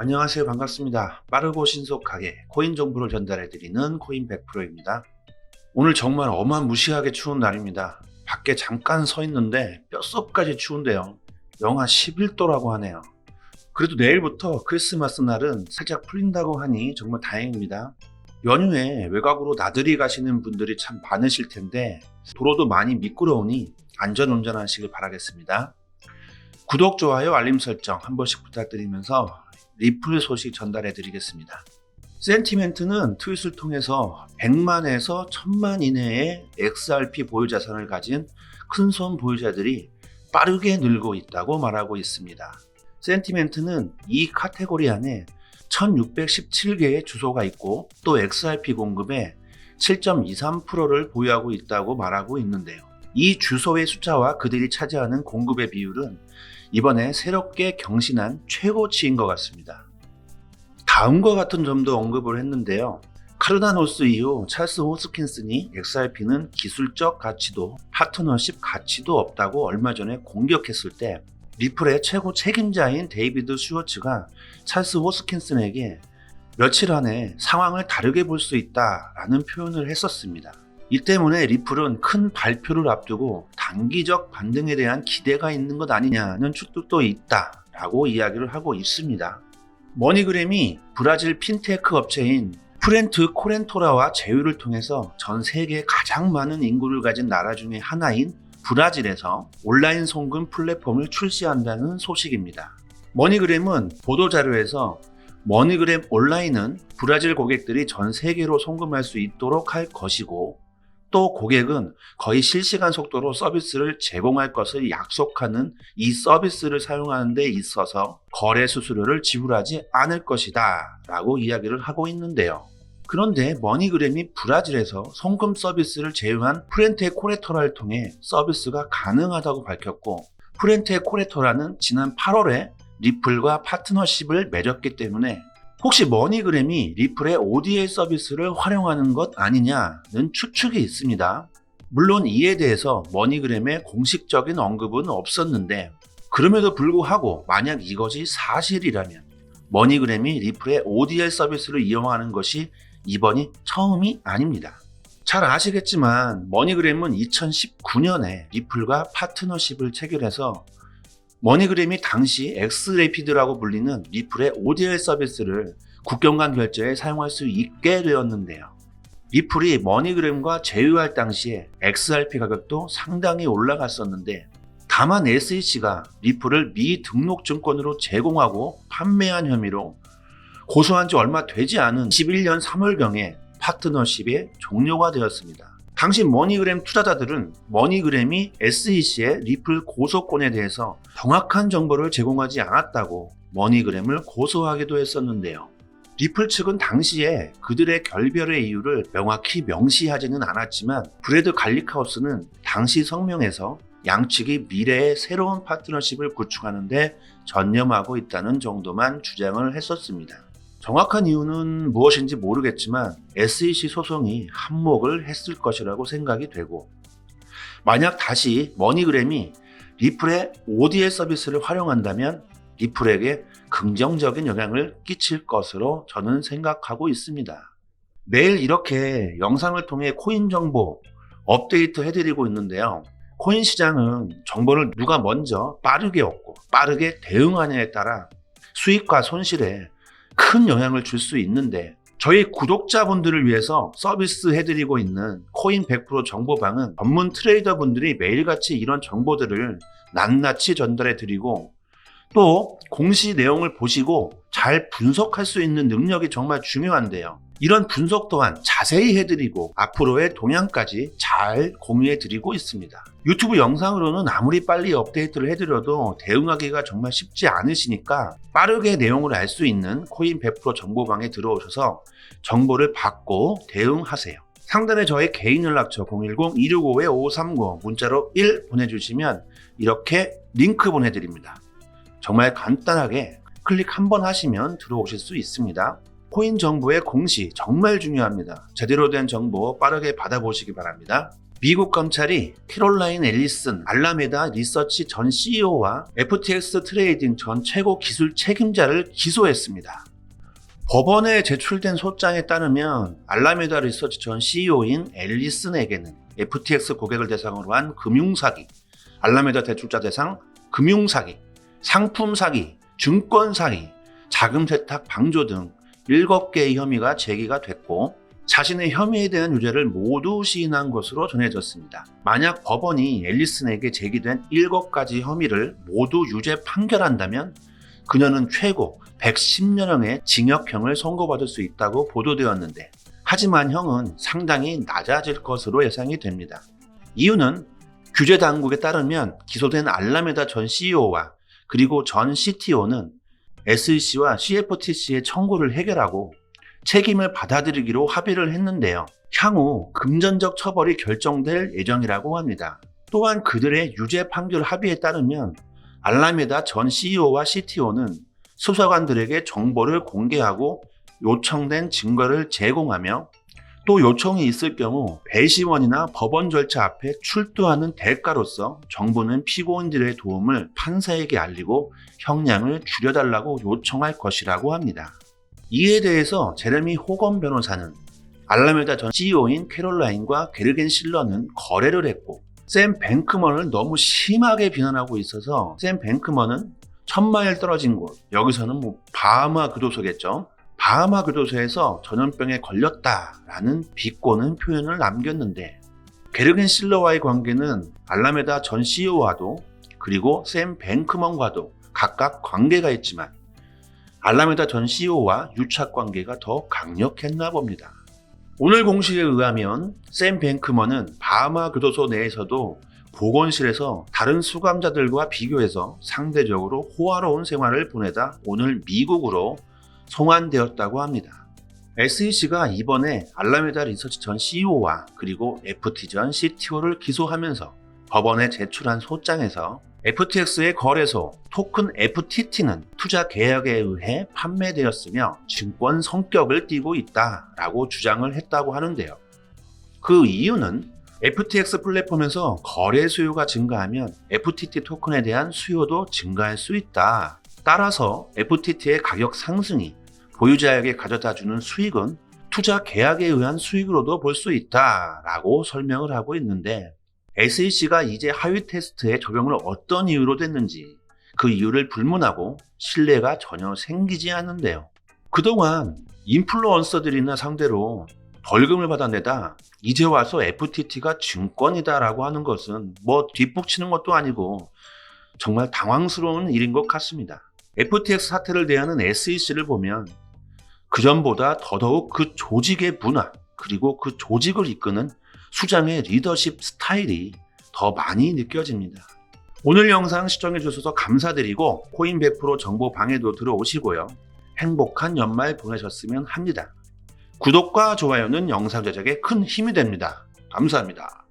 안녕하세요. 반갑습니다. 빠르고 신속하게 코인 정보를 전달해드리는 코인 100%입니다. 오늘 정말 어마무시하게 추운 날입니다. 밖에 잠깐 서 있는데 뼛속까지 추운데요. 영하 11도라고 하네요. 그래도 내일부터 크리스마스 날은 살짝 풀린다고 하니 정말 다행입니다. 연휴에 외곽으로 나들이 가시는 분들이 참 많으실 텐데 도로도 많이 미끄러우니 안전운전 하시길 바라겠습니다. 구독, 좋아요, 알림 설정 한 번씩 부탁드리면서 리플 소식 전달해 드리겠습니다. 센티멘트는 트윗을 통해서 100만에서 1000만 이내의 XRP 보유 자산을 가진 큰손 보유자들이 빠르게 늘고 있다고 말하고 있습니다. 센티멘트는 이 카테고리 안에 1617개의 주소가 있고 또 XRP 공급의 7.23%를 보유하고 있다고 말하고 있는데요. 이 주소의 숫자와 그들이 차지하는 공급의 비율은 이번에 새롭게 경신한 최고치인 것 같습니다. 다음과 같은 점도 언급을 했는데요. 카르다노스 이후 찰스 호스킨슨이 XRP는 기술적 가치도 파트너십 가치도 없다고 얼마 전에 공격했을 때 리플의 최고 책임자인 데이비드 슈워츠가 찰스 호스킨슨에게 며칠 안에 상황을 다르게 볼 수 있다라는 표현을 했었습니다. 이 때문에 리플은 큰 발표를 앞두고 단기적 반등에 대한 기대가 있는 것 아니냐는 추측도 있다라고 이야기를 하고 있습니다. 머니그램이 브라질 핀테크 업체인 프렌트 코렌토라와 제휴를 통해서 전 세계 가장 많은 인구를 가진 나라 중에 하나인 브라질에서 온라인 송금 플랫폼을 출시한다는 소식입니다. 머니그램은 보도자료에서 머니그램 온라인은 브라질 고객들이 전 세계로 송금할 수 있도록 할 것이고 또 고객은 거의 실시간 속도로 서비스를 제공할 것을 약속하는 이 서비스를 사용하는 데 있어서 거래 수수료를 지불하지 않을 것이다 라고 이야기를 하고 있는데요. 그런데 머니그램이 브라질에서 송금 서비스를 제휴한 프렌테 코레토라를 통해 서비스가 가능하다고 밝혔고 프렌테 코레토라는 지난 8월에 리플과 파트너십을 맺었기 때문에 혹시 머니그램이 리플의 ODL 서비스를 활용하는 것 아니냐는 추측이 있습니다. 물론 이에 대해서 머니그램의 공식적인 언급은 없었는데 그럼에도 불구하고 만약 이것이 사실이라면 머니그램이 리플의 ODL 서비스를 이용하는 것이 이번이 처음이 아닙니다. 잘 아시겠지만 머니그램은 2019년에 리플과 파트너십을 체결해서 머니그램이 당시 엑스레피드라고 불리는 리플의 ODL 서비스를 국경 간 결제에 사용할 수 있게 되었는데요. 리플이 머니그램과 제휴할 당시에 XRP 가격도 상당히 올라갔었는데 다만 SEC가 리플을 미등록 증권으로 제공하고 판매한 혐의로 고소한 지 얼마 되지 않은 21년 3월경에 파트너십이 종료가 되었습니다. 당시 머니그램 투자자들은 머니그램이 SEC의 리플 고소권에 대해서 정확한 정보를 제공하지 않았다고 머니그램을 고소하기도 했었는데요. 리플 측은 당시에 그들의 결별의 이유를 명확히 명시하지는 않았지만 브래드 갈리카우스는 당시 성명에서 양측이 미래의 새로운 파트너십을 구축하는 데 전념하고 있다는 정도만 주장을 했었습니다. 정확한 이유는 무엇인지 모르겠지만 SEC 소송이 한몫을 했을 것이라고 생각이 되고 만약 다시 머니그램이 리플의 ODL 서비스를 활용한다면 리플에게 긍정적인 영향을 끼칠 것으로 저는 생각하고 있습니다. 매일 이렇게 영상을 통해 코인 정보 업데이트 해드리고 있는데요. 코인 시장은 정보를 누가 먼저 빠르게 얻고 빠르게 대응하냐에 따라 수익과 손실에 큰 영향을 줄 수 있는데 저희 구독자분들을 위해서 서비스 해드리고 있는 코인 100% 정보방은 전문 트레이더 분들이 매일같이 이런 정보들을 낱낱이 전달해 드리고 또 공시 내용을 보시고 잘 분석할 수 있는 능력이 정말 중요한데요. 이런 분석 또한 자세히 해드리고 앞으로의 동향까지 잘 공유해드리고 있습니다. 유튜브 영상으로는 아무리 빨리 업데이트를 해드려도 대응하기가 정말 쉽지 않으시니까 빠르게 내용을 알 수 있는 코인 100% 정보방에 들어오셔서 정보를 받고 대응하세요. 상단에 저의 개인 연락처 010-265-5530 문자로 1 보내주시면 이렇게 링크 보내드립니다. 정말 간단하게 클릭 한번 하시면 들어오실 수 있습니다. 코인 정보의 공시 정말 중요합니다. 제대로 된 정보 빠르게 받아보시기 바랍니다. 미국 검찰이 캐롤라인 앨리슨 알라메다 리서치 전 CEO와 FTX 트레이딩 전 최고 기술 책임자를 기소했습니다. 법원에 제출된 소장에 따르면 알라메다 리서치 전 CEO인 앨리슨에게는 FTX 고객을 대상으로 한 금융사기, 알라메다 대출자 대상 금융사기, 상품사기, 증권사기, 자금세탁 방조 등 7개의 혐의가 제기가 됐고 자신의 혐의에 대한 유죄를 모두 시인한 것으로 전해졌습니다. 만약 법원이 앨리슨에게 제기된 7가지 혐의를 모두 유죄 판결한다면 그녀는 최고 110년형의 징역형을 선고받을 수 있다고 보도되었는데 하지만 형은 상당히 낮아질 것으로 예상이 됩니다. 이유는 규제 당국에 따르면 기소된 알라메다 전 CEO와 그리고 전 CTO는 SEC와 CFTC의 청구를 해결하고 책임을 받아들이기로 합의를 했는데요. 향후 금전적 처벌이 결정될 예정이라고 합니다. 또한 그들의 유죄 판결 합의에 따르면 알라메다 전 CEO와 CTO는 수사관들에게 정보를 공개하고 요청된 증거를 제공하며 또 요청이 있을 경우 배심원이나 법원 절차 앞에 출두하는 대가로서 정부는 피고인들의 도움을 판사에게 알리고 형량을 줄여달라고 요청할 것이라고 합니다. 이에 대해서 제레미 호건 변호사는 알라메다 전 CEO인 캐롤라인과 게르겐 실러는 거래를 했고 샘 뱅크먼을 너무 심하게 비난하고 있어서 샘 뱅크먼은 1000마일 떨어진 곳, 여기서는 바하마 교도소겠죠. 바하마 교도소에서 전염병에 걸렸다라는 비꼬는 표현을 남겼는데 게르겐 실러와의 관계는 알라메다 전 CEO와도 그리고 샘 뱅크먼과도 각각 관계가 있지만 알라메다 전 CEO와 유착 관계가 더 강력했나 봅니다. 오늘 공식에 의하면 샘 뱅크먼은 바하마 교도소 내에서도 보건실에서 다른 수감자들과 비교해서 상대적으로 호화로운 생활을 보내다 오늘 미국으로 송환되었다고 합니다. SEC가 이번에 알라메다 리서치 전 CEO와 그리고 FT 전 CTO를 기소하면서 법원에 제출한 소장에서 FTX의 거래소 토큰 FTT는 투자 계약에 의해 판매되었으며 증권 성격을 띠고 있다라고 주장을 했다고 하는데요. 그 이유는 FTX 플랫폼에서 거래 수요가 증가하면 FTT 토큰에 대한 수요도 증가할 수 있다. 따라서 FTT의 가격 상승이 보유자에게 가져다주는 수익은 투자 계약에 의한 수익으로도 볼 수 있다라고 설명을 하고 있는데 SEC가 이제 하위 테스트에 적용을 어떤 이유로 됐는지 그 이유를 불문하고 신뢰가 전혀 생기지 않는데요. 그동안 인플루언서들이나 상대로 벌금을 받아내다 이제 와서 FTT가 증권이다라고 하는 것은 뒷북치는 것도 아니고 정말 당황스러운 일인 것 같습니다. FTX 사태를 대하는 SEC를 보면 그전보다 더더욱 그 조직의 문화 그리고 그 조직을 이끄는 수장의 리더십 스타일이 더 많이 느껴집니다. 오늘 영상 시청해 주셔서 감사드리고 코인 100% 정보 방에도 들어오시고요. 행복한 연말 보내셨으면 합니다. 구독과 좋아요는 영상 제작에 큰 힘이 됩니다. 감사합니다.